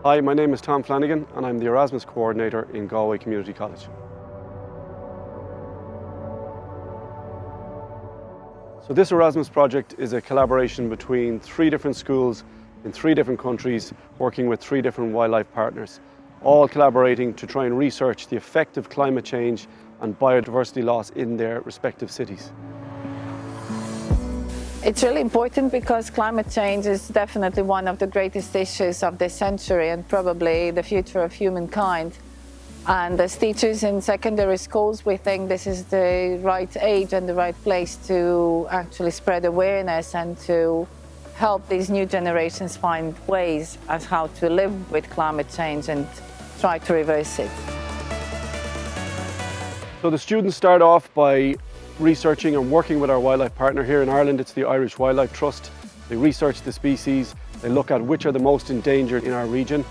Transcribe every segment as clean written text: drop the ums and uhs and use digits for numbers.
Hi, my name is Tom Flanagan and I'm the Erasmus Coordinator in Galway Community College. So this Erasmus project is a collaboration between 3 different schools in 3 different countries working with 3 different wildlife partners, all collaborating to try and research the effect of climate change and biodiversity loss in their respective cities. It's really important because climate change is definitely one of the greatest issues of this century and probably the future of humankind. And as teachers in secondary schools, we think this is the right age and the right place to actually spread awareness and to help these new generations find ways as how to live with climate change and try to reverse it. So the students start off by researching and working with our wildlife partner. Here in Ireland, it's the Irish Wildlife Trust. They research the species, they look at which are the most endangered in our region.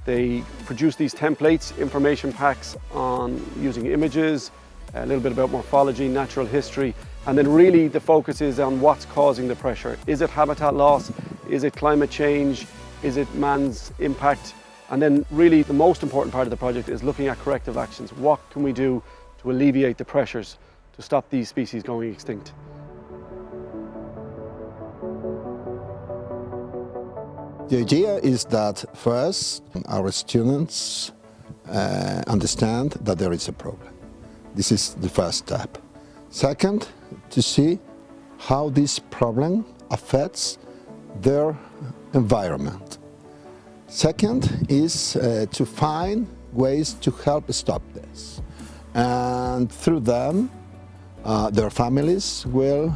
They produce these templates, information packs on using images, a little bit about morphology, natural history, and then really the focus is on what's causing the pressure. Is it habitat loss? Is it climate change? Is it man's impact? And then really the most important part of the project is looking at corrective actions. What can we do to alleviate the pressures to stop these species going extinct? The idea is that first, our students understand that there is a problem. This is the first step. Second, to see how this problem affects their environment. Second is to find ways to help stop this. And through them, their families will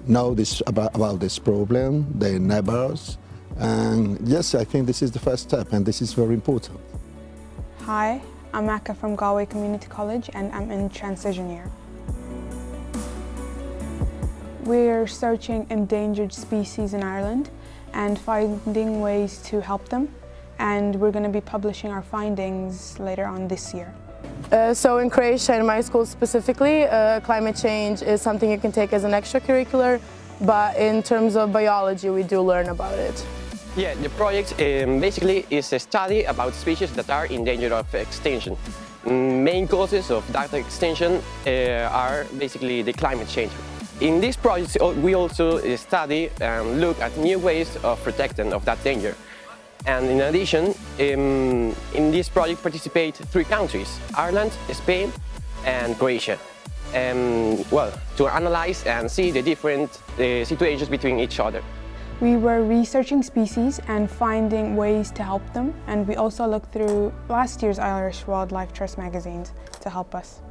know about this problem, their neighbors, and yes, I think this is the first step and this is very important. Hi, I'm Akka from Galway Community College and I'm in transition year. We're searching endangered species in Ireland and finding ways to help them, and we're going to be publishing our findings later on this year. So in Croatia, in my school specifically, climate change is something you can take as an extracurricular, but in terms of biology, we do learn about it. Yeah, the project basically is a study about species that are in danger of extinction. Main causes of that extinction are basically the climate change. In this project, we also study and look at new ways of protecting of that danger. And in addition, in this project participate 3 countries, Ireland, Spain and Croatia. To analyze and see the different situations between each other. We were researching species and finding ways to help them, and we also looked through last year's Irish Wildlife Trust magazines to help us.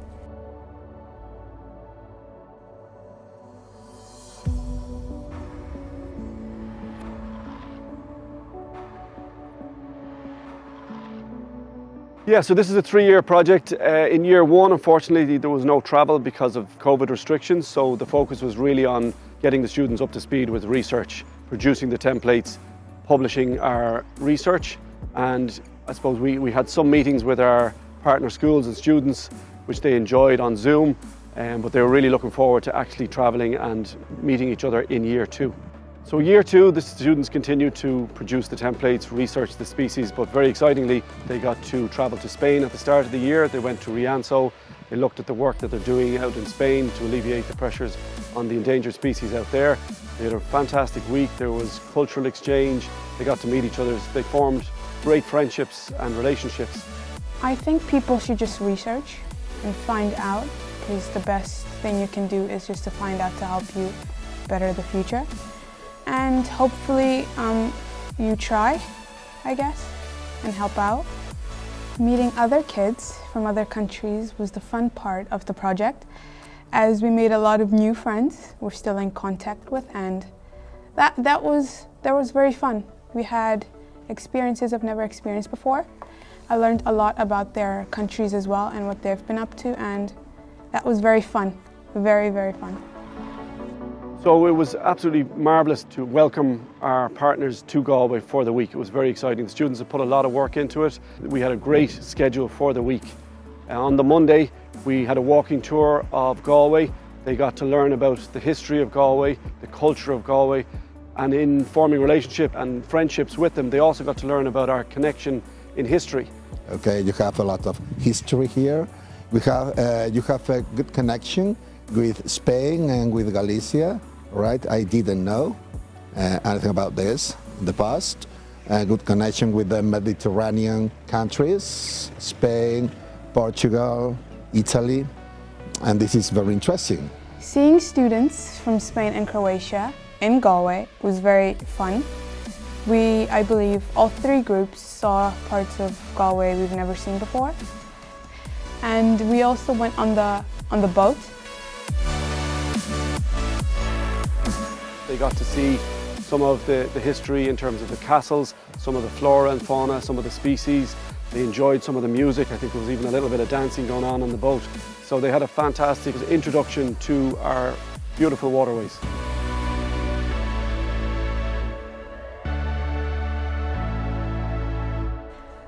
Yeah, so this is a 3-year project. In year 1, unfortunately, there was no travel because of COVID restrictions, so the focus was really on getting the students up to speed with research, producing the templates, publishing our research, and I suppose we had some meetings with our partner schools and students, which they enjoyed on Zoom, but they were really looking forward to actually travelling and meeting each other in year 2. So year 2, the students continued to produce the templates, research the species, but very excitingly, they got to travel to Spain at the start of the year. They went to Rianso, they looked at the work that they're doing out in Spain to alleviate the pressures on the endangered species out there. They had a fantastic week, there was cultural exchange, they got to meet each other, they formed great friendships and relationships. I think people should just research and find out, because the best thing you can do is just to find out to help you better the future. And hopefully you try, I guess, and help out. Meeting other kids from other countries was the fun part of the project, as we made a lot of new friends we're still in contact with, and that was very fun. We had experiences I've never experienced before. I learned a lot about their countries as well and what they've been up to, and that was very fun, very, very fun. So it was absolutely marvellous to welcome our partners to Galway for the week. It was very exciting. The students have put a lot of work into it. We had a great schedule for the week. On the Monday, we had a walking tour of Galway. They got to learn about the history of Galway, the culture of Galway, And in forming relationship and friendships with them, they also got to learn about our connection in history. Okay, you have a lot of history here. You have a good connection with Spain and with Galicia, right? I didn't know anything about this in the past. A good connection with the Mediterranean countries, Spain, Portugal, Italy, and this is very interesting. Seeing students from Spain and Croatia in Galway was very fun. I believe, all three groups saw parts of Galway we've never seen before. And we also went on the boat. They got to see some of the history in terms of the castles, some of the flora and fauna, some of the species. They enjoyed some of the music. I think there was even a little bit of dancing going on the boat. So they had a fantastic introduction to our beautiful waterways.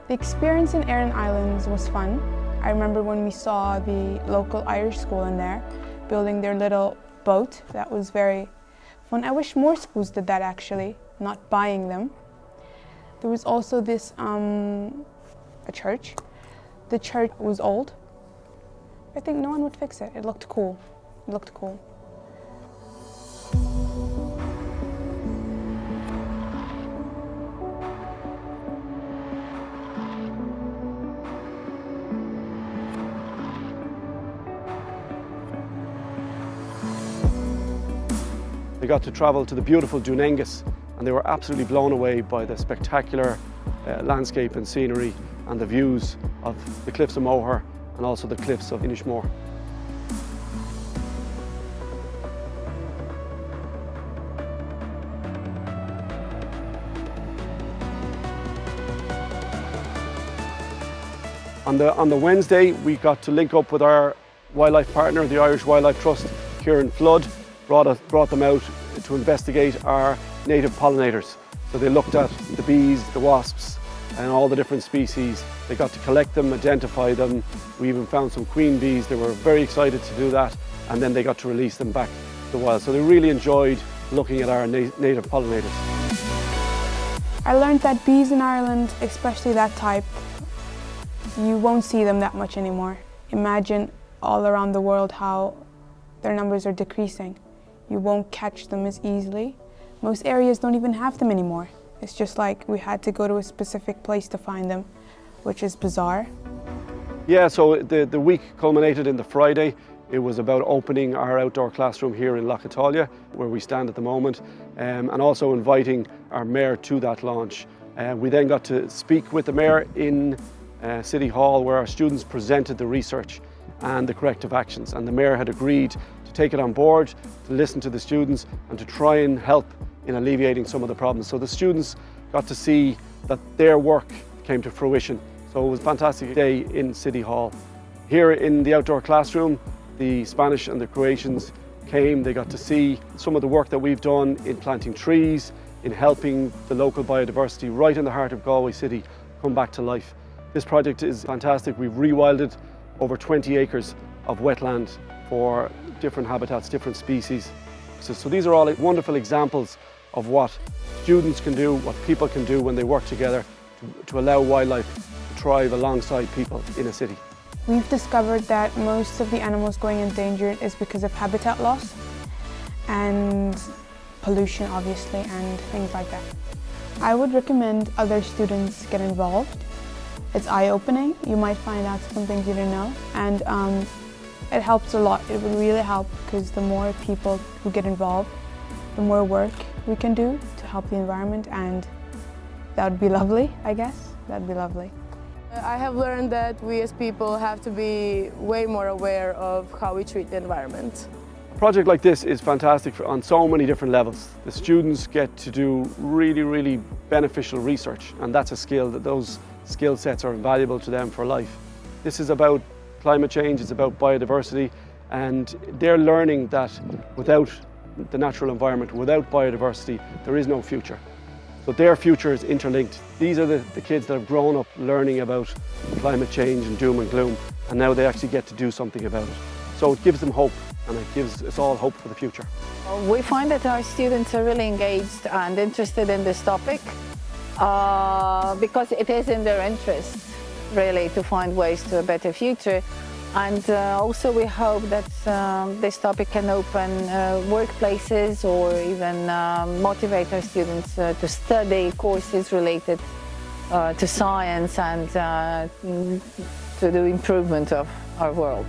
The experience in Aran Islands was fun. I remember when we saw the local Irish school in there building their little boat. That was very fun. I wish more schools did that actually, not buying them. There was also this, a church. The church was old. I think no one would fix it. It looked cool. It looked cool. They got to travel to the beautiful Dunengus, and they were absolutely blown away by the spectacular landscape and scenery and the views of the cliffs of Moher and also the cliffs of Inishmore. On the Wednesday, we got to link up with our wildlife partner, the Irish Wildlife Trust, Kieran Flood, brought them out to investigate our native pollinators. So they looked at the bees, the wasps, and all the different species. They got to collect them, identify them. We even found some queen bees. They were very excited to do that, and then they got to release them back to the wild. So they really enjoyed looking at our native pollinators. I learned that bees in Ireland, especially that type, you won't see them that much anymore. Imagine all around the world how their numbers are decreasing. You won't catch them as easily. Most areas don't even have them anymore. It's just like we had to go to a specific place to find them, which is bizarre. Yeah, so the week culminated in the Friday. It was about opening our outdoor classroom here in Lochatalia, where we stand at the moment, and also inviting our mayor to that launch. We then got to speak with the mayor in City Hall, where our students presented the research and the corrective actions, and the mayor had agreed to take it on board, to listen to the students and to try and help in alleviating some of the problems. So the students got to see that their work came to fruition. So it was a fantastic day in City Hall. Here in the outdoor classroom, the Spanish and the Croatians came. They got to see some of the work that we've done in planting trees, in helping the local biodiversity right in the heart of Galway City come back to life. This project is fantastic. We've rewilded over 20 acres of wetland for different habitats, different species. So these are all wonderful examples of what students can do, what people can do when they work together to allow wildlife to thrive alongside people in a city. We've discovered that most of the animals going endangered is because of habitat loss and pollution, obviously, and things like that. I would recommend other students get involved. It's eye-opening. You might find out some things you didn't know, and it helps a lot. It would really help because the more people who get involved, the more work we can do to help the environment, and that would be lovely, I guess. That would be lovely. I have learned that we as people have to be way more aware of how we treat the environment. A project like this is fantastic on so many different levels. The students get to do really, really beneficial research, and that's a skill that those skill sets are valuable to them for life. This is about climate change, it's about biodiversity, and they're learning that without the natural environment, without biodiversity, there is no future. So their future is interlinked. These are the kids that have grown up learning about climate change and doom and gloom, and now they actually get to do something about it. So it gives them hope. and it gives us all hope for the future. We find that our students are really engaged and interested in this topic because it is in their interest really to find ways to a better future. And also we hope that this topic can open workplaces or even motivate our students to study courses related to science and to the improvement of our world.